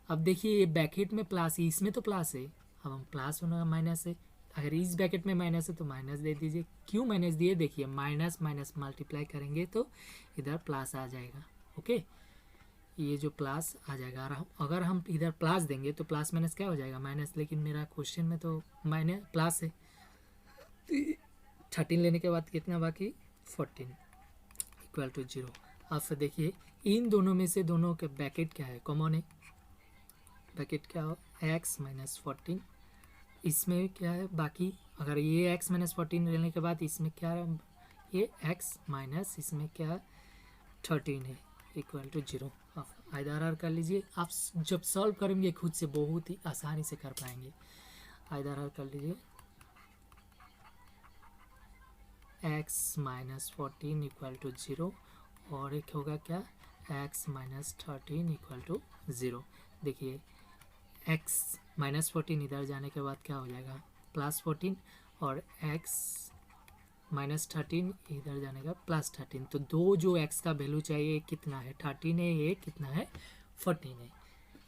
अब देखिए ये ब्रैकेट में प्लस है, इसमें तो प्लस है, अब हम प्लस होना माइनस है, अगर इस ब्रैकेट में माइनस है तो माइनस दे दीजिए। क्यों माइनस दिए, देखिए माइनस माइनस मल्टीप्लाई करेंगे तो इधर प्लस आ जाएगा। ओके, ये जो प्लस आ जाएगा, अगर हम इधर प्लस देंगे तो प्लस माइनस क्या हो जाएगा माइनस, लेकिन मेरा क्वेश्चन में तो माइनस प्लस है। 13 लेने के बाद कितना बाकी 14 इक्वल टू 0। अब फिर देखिए इन दोनों में से दोनों के ब्रैकेट क्या है, कॉमन है, ब्रैकेट क्या हो x माइनस 14, इसमें क्या है बाकी, अगर ये x माइनस 14 लेने के बाद इसमें क्या है, ये x माइनस इसमें क्या 13 है इक्वल टू 0। अब आइदार कर लीजिए, आप जब सॉल्व करेंगे खुद से बहुत ही आसानी से कर पाएंगे। आइदार कर लीजिए, x माइनस 14 इक्वल टू 0 और एक होगा क्या x माइनस 13 इक्वल टू 0। देखिए x माइनस 14 इधर जाने के बाद क्या हो जाएगा प्लस 14 और x माइनस 13 इधर जाने का प्लस 13। तो दो जो x का वैल्यू चाहिए कितना है 13 है, ये कितना है 14 है।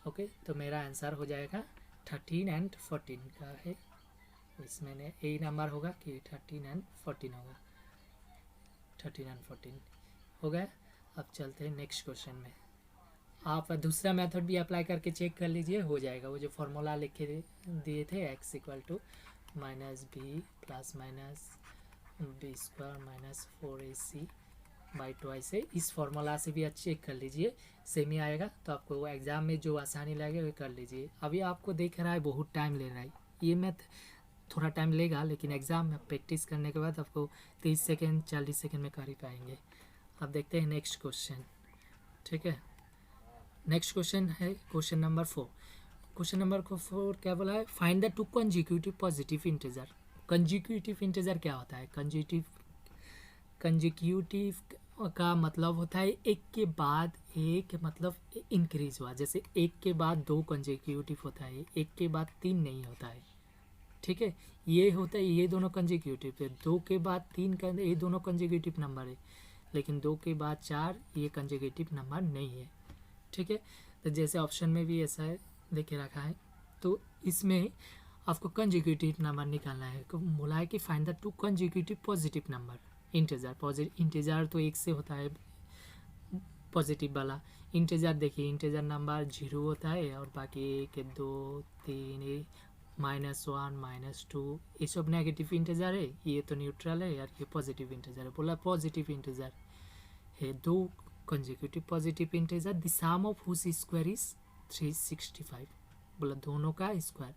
ओके, तो मेरा आंसर हो जाएगा 13 एंड 14 का है, इसमें यही नंबर होगा कि 13 एंड 14 होगा, 13 एंड 14 हो गया। अब चलते हैं नेक्स्ट क्वेश्चन में। आप दूसरा मेथड भी अप्लाई करके चेक कर लीजिए, हो जाएगा। वो जो फॉर्मूला लिख के दिए थे x equal to minus b plus minus b square minus 4ac by twice है, इस फॉर्मूला से भी आप चेक कर लीजिए, सेम ही आएगा। तो आपको एग्ज़ाम में जो आसानी लगे वो कर लीजिए। अभी आपको देख रहा है बहुत टाइम ले रहा है, ये मैथ थोड़ा टाइम लेगा, लेकिन एग्ज़ाम में प्रैक्टिस करने के बाद आपको 30 सेकेंड 40 सेकेंड में कर ही पाएंगे। अब देखते हैं नेक्स्ट क्वेश्चन। ठीक है, नेक्स्ट क्वेश्चन है क्वेश्चन नंबर 4। क्वेश्चन नंबर 4 क्या बोला है, find the to consecutive positive integer. Consecutive integer क्या होता है, कंजिक्यूटिव का मतलब होता है एक के बाद एक, मतलब इंक्रीज हुआ, जैसे एक के बाद दो कंजिक्यूटिव होता है, एक के बाद तीन नहीं होता है। ठीक है, ये होता है, ये दोनों कंजिक्यूटिव है, दो के बाद तीन का ये दोनों कंजिक्यूटिव नंबर है, लेकिन दो के बाद चार ये कंजिक्यूटिव नंबर नहीं है। ठीक है, तो जैसे ऑप्शन में भी ऐसा है लेके रखा है, तो इसमें आपको कंजिक्यूटिव नंबर निकालना है। तो बोला है कि find the to consecutive positive number integer. Positive integer तो एक से होता है पॉजिटिव वाला इंटीजर। देखिए इंटीजर नंबर 0 होता है और बाकी 1 2 3 -1 -2 ये सब नेगेटिव इंटीजर है, ये तो न्यूट्रल है यार, ये पॉजिटिव इंटीजर है। बोला पॉजिटिव इंटीजर है दो consecutive positive integer, the sum of whose square is 365। बोला दोनों का स्क्वायर।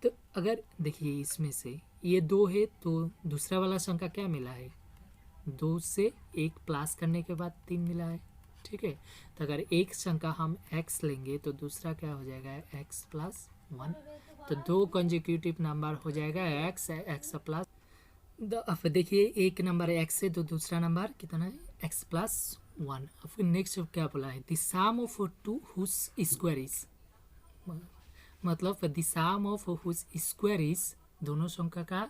तो अगर देखिए इसमें से ये दो है तो दूसरा वाला संख्या क्या मिला है, दो से एक प्लस करने के बाद तीन मिला है। ठीक है, तो अगर एक संख्या हम x लेंगे तो दूसरा क्या हो जाएगा x प्लस 1। तो दो कंजिक्यूटिव नंबर हो जाएगा x प्लस, अब देखिए एक नंबर x है तो दूसरा नंबर कितना है x प्लस 1। अब फिर नेक्स्ट क्या बोला है, the sum of two whose square is, मतलब the sum of whose square is, दोनों संख्या का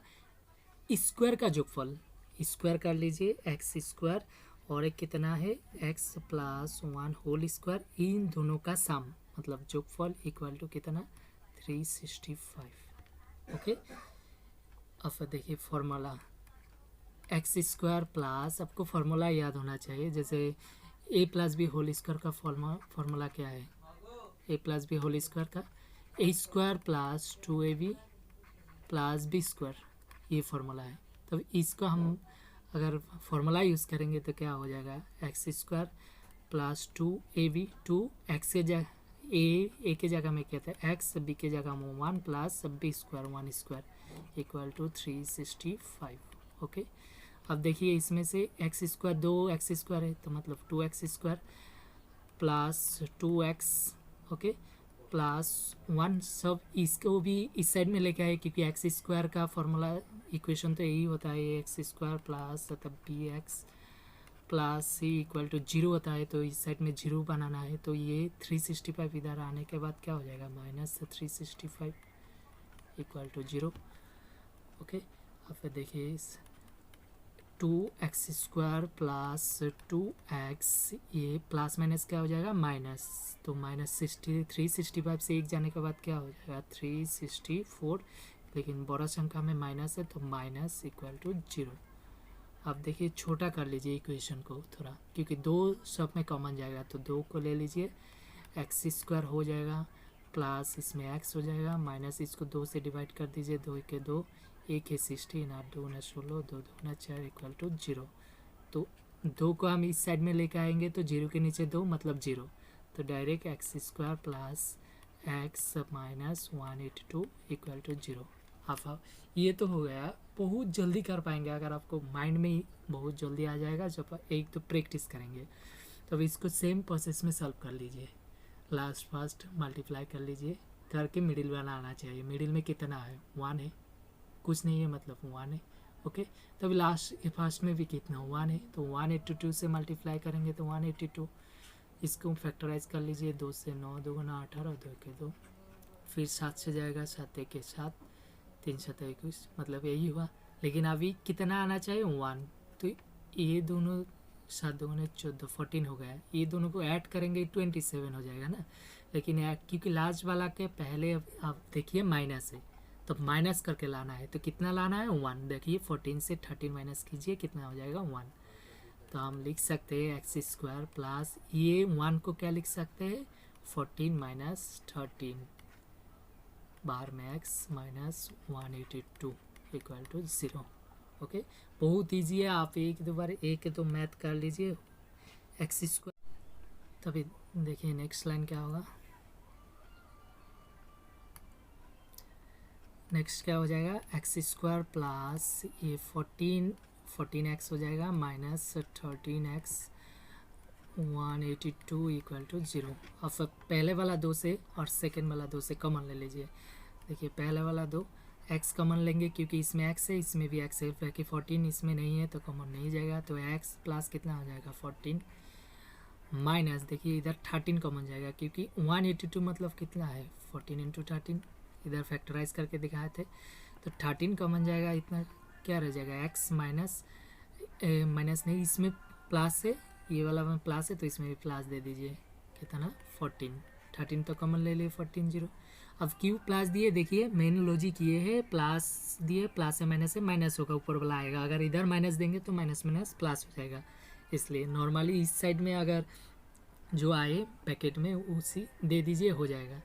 स्क्वायर का जोगफल, स्क्वायर कर लीजिए एक्स स्क्वायर और एक कितना है एक्स प्लस 1 होल स्क्वायर, इन दोनों का सम मतलब जोगफल इक्वल टू कितना 365। ओके, अब देखिए फॉर्मूला एक्स स्क्वायर प्लस, आपको फार्मूला याद होना चाहिए, जैसे A plus B whole square का फार्मूला क्या है, A plus B whole square का A square plus 2ab plus B square, ये फार्मूला है। तो इसको हम अगर फार्मूला यूज़ करेंगे तो क्या हो जाएगा x square plus 2ab, 2 x के जगह ए के जगह में क्या था एक्स, बी के जगह में 1 plus B square 1 square equal to 365। Okay, अब देखिए इसमें से एक्स स्क्वायर, दो एक्स स्क्वायर है तो मतलब 2x square plus 2x, okay plus 1, सब इसको भी इस साइड में लेके आए क्योंकि एक्स स्क्वायर का फॉर्मूला इक्वेशन तो यही होता है x square plus B x plus C equal to 0 होता है, तो इस साइड में 0 बनाना है, तो ये 365 इधर आने के बाद क्या हो जाएगा, माइनस 365 इक्वल टू 0। ओके, अब फिर देखिए इस 2x² प्लस 2x, ये प्लस माइनस क्या हो जाएगा, माइनस, तो माइनस 365 से एक जाने के बाद क्या हो जाएगा, 364, लेकिन बड़ा संख्या में माइनस है तो माइनस इक्वल टू 0। अब देखिए छोटा कर लीजिए इक्वेशन को थोड़ा, क्योंकि 2 सब में कॉमन जाएगा, तो 2 को ले लीजिए, x² हो जाएगा प्लस इसमें x हो जाएगा, माइनस इसको 2 से डिवाइड कर दीजिए, 2 के 2, 1 है 16, 8 2 16, 2 2 4 इक्वल टू 0। तो 2 को हम इस साइड में लेकर आएंगे तो 0 के नीचे 2 मतलब 0, तो direct x² plus x minus 182 equal to 0। अब ये तो हो गया, बहुत जल्दी कर पाएंगे अगर आपको माइंड में ही बहुत जल्दी आ जाएगा जब एक तो प्रैक्टिस करेंगे। तो अब इसको सेम प्रोसेस में सॉल्व कर लीजिए, लास्ट फर्स्ट मल्टीप्लाई कर लीजिए, करके मिडिल वाला आना चाहिए। मिडिल में कितना है, 1 है, कुछ नहीं है मतलब 1 है। ओके, तो अभी लास्ट फर्स्ट में भी कितना 1 है, तो 182 से मल्टीप्लाई करेंगे तो 182, इसको फैक्टराइज कर लीजिए, 2 से 9 2 गुना 18, 2 के 2, फिर 7 से जाएगा, 7 1 के 7, 3 7 21, मतलब यही हुआ। लेकिन अभी कितना आना चाहिए, 1, तो ये दोनों 7 2 गुना 14 14 हो गया, ये दोनों को ऐड करेंगे 27 हो जाएगा ना। लेकिन क्योंकि लास्ट वाला के पहले आप देखिए माइनस है, तो माइनस करके लाना है, तो कितना लाना है, 1। देखिए 14 से 13 माइनस कीजिए, कितना हो जाएगा, 1। तो हम लिख सकते हैं x² प्लस ये 1 को क्या लिख सकते हैं, 14 माइनस 13, बाहर में x minus 182 equal to 0। Okay, बहुत ईजी है, आप एक दो बार एक तो मैथ कर लीजिए x²। तभी देखिए नेक्स्ट लाइन क्या होगा, नेक्स्ट क्या हो जाएगा, x² प्लस ये 14x हो जाएगा माइनस 13x 182 इक्वल टू 0। अब पहले वाला 2 से और सेकेंड वाला 2 से कॉमन ले लीजिए। देखिए पहले वाला 2 x कॉमन लेंगे, क्योंकि इसमें x है, इसमें भी x है, क्योंकि 14 इसमें नहीं है तो कॉमन नहीं जाएगा, तो x प्लस कितना हो जाएगा, 14 माइनस, देखिए इधर 13 कॉमन जाएगा, क्योंकि 182 मतलब कितना है, 14 इंटू 13, इधर फैक्टराइज करके दिखाए थे, तो 13 कॉमन जाएगा, इतना क्या रह जाएगा, x माइनस माइनस नहीं, इसमें प्लस है, ये वाला में प्लस है तो इसमें भी प्लस दे दीजिए, कितना 14, 13 तो कॉमन ले लिए 14 0। अब क्यों प्लस दिए, देखिए मेन लॉजिक ये है, प्लस दिए, प्लस से माइनस है, माइनस होगा ऊपर वाला आएगा, अगर इधर माइनस देंगे तो माइनस माइनस प्लस हो जाएगा, इसलिए नॉर्मली इस साइड में अगर जो आए पैकेट में उसी दे दीजिए, हो जाएगा।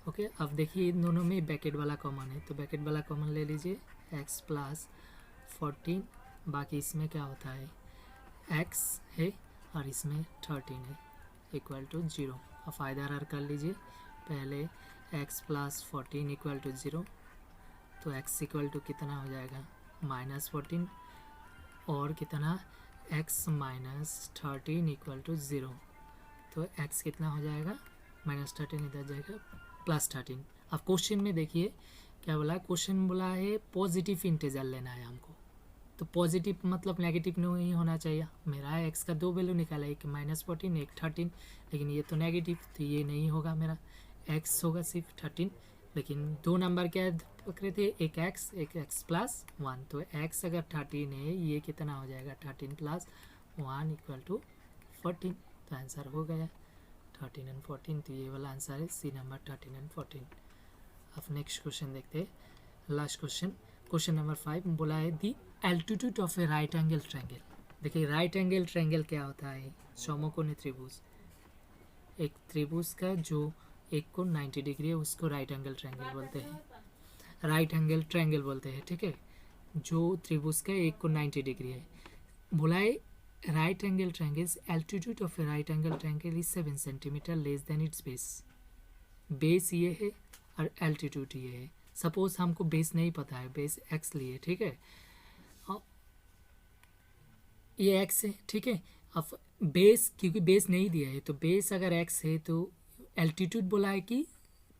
ओके, अब देखिए इन दोनों में बैकेट वाला कॉमन है, तो बैकेट वाला कॉमन ले लीजिए, x प्लस 14, बाकी इसमें क्या होता है, x है और इसमें 13 है इक्वल टू 0। अब फायदा आर कर लीजिए, पहले x प्लस 14 इक्वल टू 0, तो x इक्वल टू कितना हो जाएगा, माइनस 14, और कितना x माइनस 13 इक्वल टू 0, तो x कितना हो जाएगा, माइनस 13 इधर जाएगा, प्लस 13। अब क्वेश्चन में देखिए क्या बोला है, क्वेश्चन बोला है पॉजिटिव इंटीजर लेना है हमको, तो पॉजिटिव मतलब नेगेटिव नहीं होना चाहिए। मेरा एक्स का 2 वैल्यू निकाला, एक माइनस 14 एक 13, लेकिन ये तो नेगेटिव, तो ये नहीं होगा, मेरा एक्स होगा सिर्फ 13, लेकिन 2 नंबर क्या पकड़े थे, एक एक्स प्लस 1, तो एक्स अगर 13 है, ये कितना हो जाएगा, 13 प्लस 1 इक्वल टू 14, तो आंसर हो गया 13 एंड 14, तो ये वाला आंसर है सी नंबर 13 एंड 14। अब नेक्स्ट क्वेश्चन देखते हैं, लास्ट क्वेश्चन, क्वेश्चन नंबर 5 बोला है the altitude of a right angle triangle. देखिए राइट एंगल ट्रायंगल क्या होता है, समकोणीय त्रिभुज, एक त्रिभुज का जो एक को 90 डिग्री है उसको राइट एंगल ट्रायंगल बोलते हैं, राइट एंगल ट्रायंगल बोलते हैं, ठीक है, जो त्रिभुज का एक को 90 डिग्री है। बोला है right angle triangles altitude of a right angle triangle is 7 centimetre less than it's base. Base ये है और एल्टीट्यूड ये है। सपोज हमको बेस नहीं पता है, बेस एक्स लिए, ठीक है, ये एक्स है, ठीक है। अब बेस, क्योंकि बेस नहीं दिया है, तो बेस अगर एक्स है तो एल्टीट्यूड बोला है कि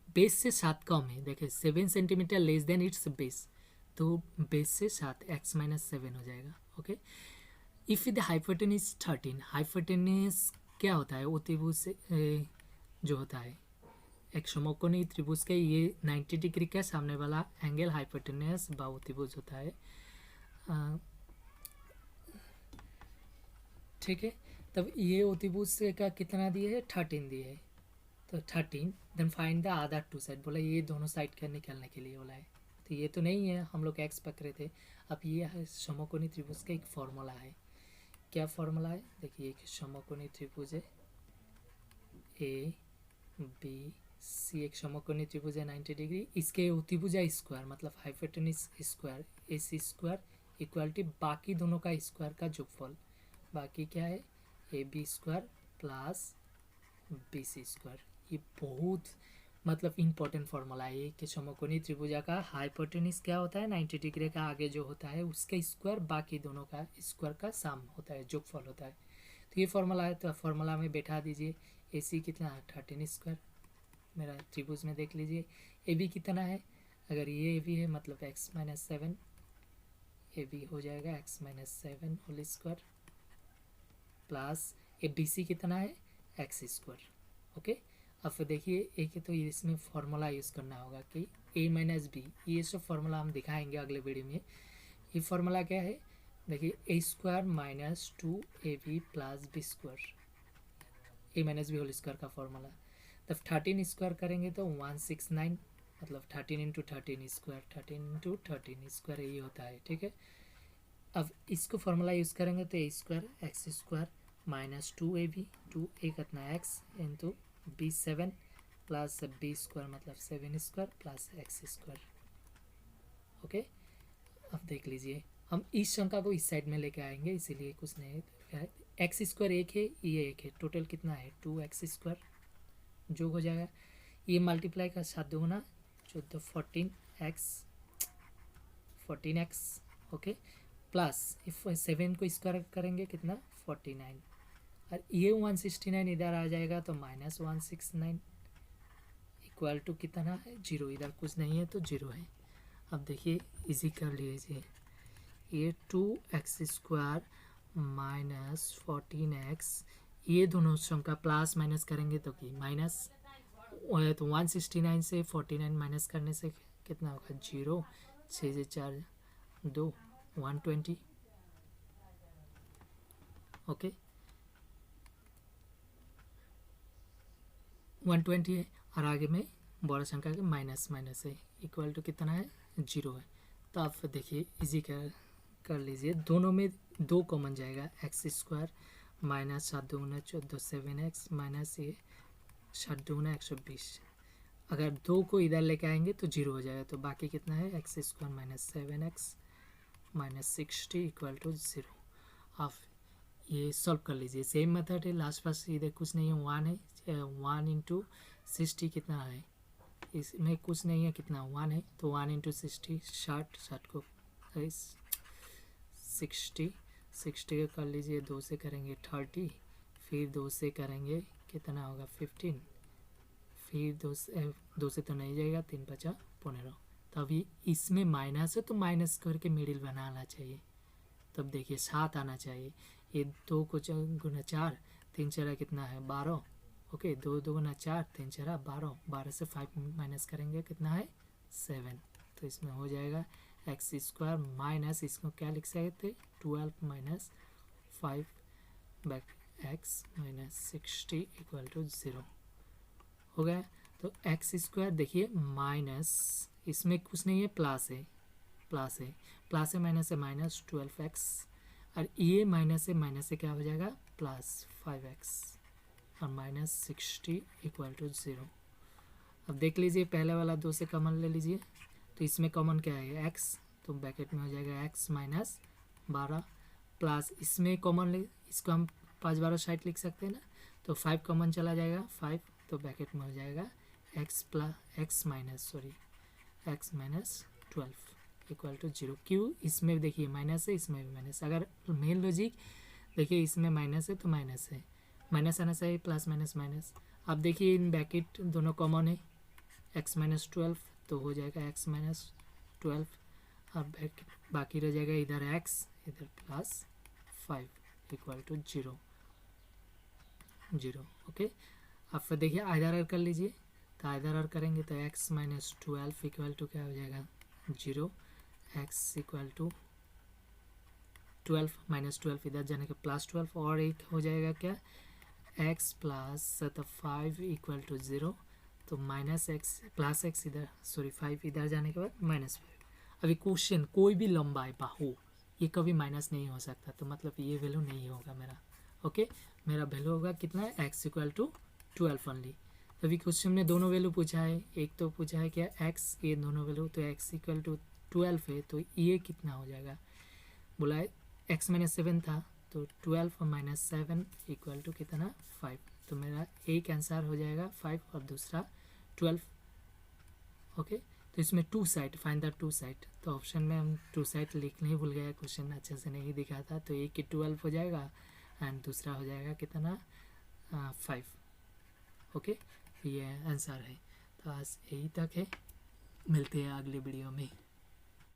बेस से 7 कम है, देखिए 7 centimetre less than it's base, तो बेस से 7 एक्स माइनस 7 हो जाएगा। Okay, if the hypotenuse 13, hypotenuse क्या होता है? वो त्रिभुज से जो होता है एक समकोणी त्रिभुज के ये 90 डिग्री का सामने वाला एंगल हाइपोटेनस बाहु त्रिभुज होता है। ठीक है, तब ये त्रिभुज से का कितना दिए है? 13 दिए है। तो 13 then find the other two side, बोला ये दोनों साइड का निकालने के लिए बोला है। तो ये तो नहीं है, हम लोग एक्स पकड़े थे। अब ये है समकोणी त्रिभुज का एक फॉर्मूला है। क्या फॉर्मूला है? देखिए एक समकोणी त्रिभुज है ए बी सी, एक समकोणी त्रिभुज है 90 डिग्री, इसके त्रिभुज स्क्वायर मतलब hypotenuse square A C square equality बाकी दोनों का स्क्वायर का जोगफल। बाकी क्या है? A B square plus B C square. ये बहुत मतलब इम्पोर्टेंट फॉर्मूला है कि समकोणी त्रिभुजा का हाइपोटेनस क्या होता है? 90 डिग्री का आगे जो होता है उसका स्क्वायर बाकी दोनों का स्क्वायर का सम होता है, जोगफल होता है। तो ये फॉर्मूला है, तो फॉर्मूला में बैठा दीजिए। ए सी कितना है? 13 स्क्वायर। मेरा त्रिभुज में देख लीजिए ए बी कितना है? अगर ये ए बी है मतलब एक्स माइनस 7, ए बी हो जाएगा x minus 7 whole square plus A B C कितना है? X square. ओके, अब देखिए एक तो इसमें फॉर्मूला यूज़ करना होगा कि ए माइनस बी, ये सब फॉर्मूला हम दिखाएंगे अगले वीडियो में। ये फॉर्मूला क्या है? देखिए A square minus 2ab plus B square, A minus B whole square का फॉर्मूला। तब 13 स्क्वायर करेंगे तो 169 मतलब 13 इंटू 13 स्क्वायर, 13 इंटू 13 स्क्वायर ये होता है। ठीक है, अब इसको फॉर्मूला यूज़ करेंगे तो A square X square minus 2ab, 2a कितना X into B 7 plus B square मतलब 7 square plus X square. Okay, अब देख लीजिए हम इस संख्या को इस साइड में लेके आएंगे, इसीलिए कुछ नहीं है। एक्स स्क्वायर एक है, ये एक है, टोटल कितना है? 2x स्क्वायर जो हो जाएगा। ये मल्टीप्लाई का 7 दूना 14, 14x। ओके, प्लस इफ 7 को स्क्वायर करेंगे कितना? 49, और ये 169 इधर आ जाएगा तो माइनस 169 इक्वल टू कितना है? 0। इधर कुछ नहीं है तो 0 है। अब देखिए इजी कर लीजिए, ये 2x स्क्वायर माइनस 14x, ये दोनों संख्या प्लस माइनस करेंगे तो कि माइनस, तो 169 से 49 माइनस करने से कितना होगा? 0, 6 से 4 2, 120। ओके, 120 है, और आगे में बड़ा संख्या के माइनस माइनस है, इक्वल टू कितना है? 0 है। तो आप देखिए इजी कर लीजिए, दोनों में 2 कॉमन जाएगा, एक्स स्क्वायर माइनस 7 दूना 14 7x माइनस ये 7 दूना 120। अगर 2 को इधर लेके आएंगे तो 0 हो जाएगा, तो बाकी कितना है? X square minus 7x minus 60 equal to 0। आप ये सॉल्व कर लीजिए, सेम मेथड है, लास्ट पास इधर कुछ नहीं है, 1 है, 1 इंटू 60 कितना है? इसमें कुछ नहीं है, कितना? 1 है, तो 1 इंटू 60 60 को 60 का कर लीजिए, 2 से करेंगे 30, फिर 2 से करेंगे कितना होगा? 15, फिर 2 से तो नहीं जाएगा, 3 5 15। तो अभी इसमें माइनस है तो माइनस करके मिडिल बनाना चाहिए। तब देखिए 7 आना चाहिए। ये 2 को गुना 4, 3 4 कितना है? 12। ओके, 2 2 गुना 4, 3 4 12, 12 से 5 माइनस करेंगे कितना है? 7। तो इसमें हो जाएगा एक्स स्क्वायर माइनस, इसको क्या लिख सकते? 12 माइनस 5 बैक एक्स माइनस 60 इक्वल टू 0 हो गया। तो एक्स स्क्वायर देखिए माइनस, इसमें कुछ नहीं है, प्लस है, प्लस है, प्लस है माइनस है माइनस 12x, और ये माइनस से क्या हो जाएगा? प्लस 5x और माइनस 60 इक्वल टू 0। अब देख लीजिए पहले वाला 2 से कॉमन ले लीजिए, तो इसमें कॉमन क्या है? x, तो ब्रैकेट में हो जाएगा x माइनस 12 प्लस इसमें कॉमन ले, इसको हम 5 12 साइड लिख सकते हैं ना, तो 5 कॉमन चला जाएगा 5, तो ब्रैकेट में हो जाएगा x माइनस 12 इक्वल टू 0। क्यों? इसमें देखिए माइनस है, इसमें भी माइनस। अगर मेन लॉजिक देखिए इसमें माइनस है तो माइनस है, माइनस आना चाहिए, प्लस माइनस माइनस। अब देखिए इन ब्रैकेट दोनों कॉमन है, x माइनस 12 तो हो जाएगा x माइनस 12, अब बाकी रह जाएगा इधर x, इधर प्लस 5 इक्वल टू 0 0। ओके, अब फिर देखिए आइदर और कर लीजिए, तो आइदर और करेंगे तो x माइनस 12 इक्वल टू क्या हो जाएगा 0, x इक्वल टू 12 माइनस 12 इधर जाने के प्लस 12 और एक हो जाएगा क्या x प्लस 5 इक्वल टू 0, तो माइनस एक्स प्लस एक्स इधर सॉरी 5 इधर जाने के बाद माइनस 5। अभी क्वेश्चन कोई भी लंबाई हो ये कभी माइनस नहीं हो सकता, तो मतलब ये वैल्यू नहीं होगा मेरा। ओके, मेरा वैल्यू होगा कितना है x इक्वल टू 12 ओनली। अभी क्वेश्चन में दोनों वैल्यू पूछा है, एक तो पूछा है क्या x, ये दोनों वैल्यू, तो x इक्वल टू 12 है, तो ये कितना हो जाएगा, बोला है x माइनस 7 था, तो 12 माइनस 7 इक्वल टू कितना 5। तो मेरा एक आंसर हो जाएगा 5 और दूसरा 12। ओके, तो इसमें two side find the two side, तो ऑप्शन में हम टू साइड लिखने ही भूल गए, क्वेश्चन अच्छे से नहीं दिखा था, तो एक की 12 हो जाएगा एंड दूसरा हो जाएगा कितना 5। ओके, ये आंसर है। तो आज यही तक है, मिलते हैं अगले वीडियो में।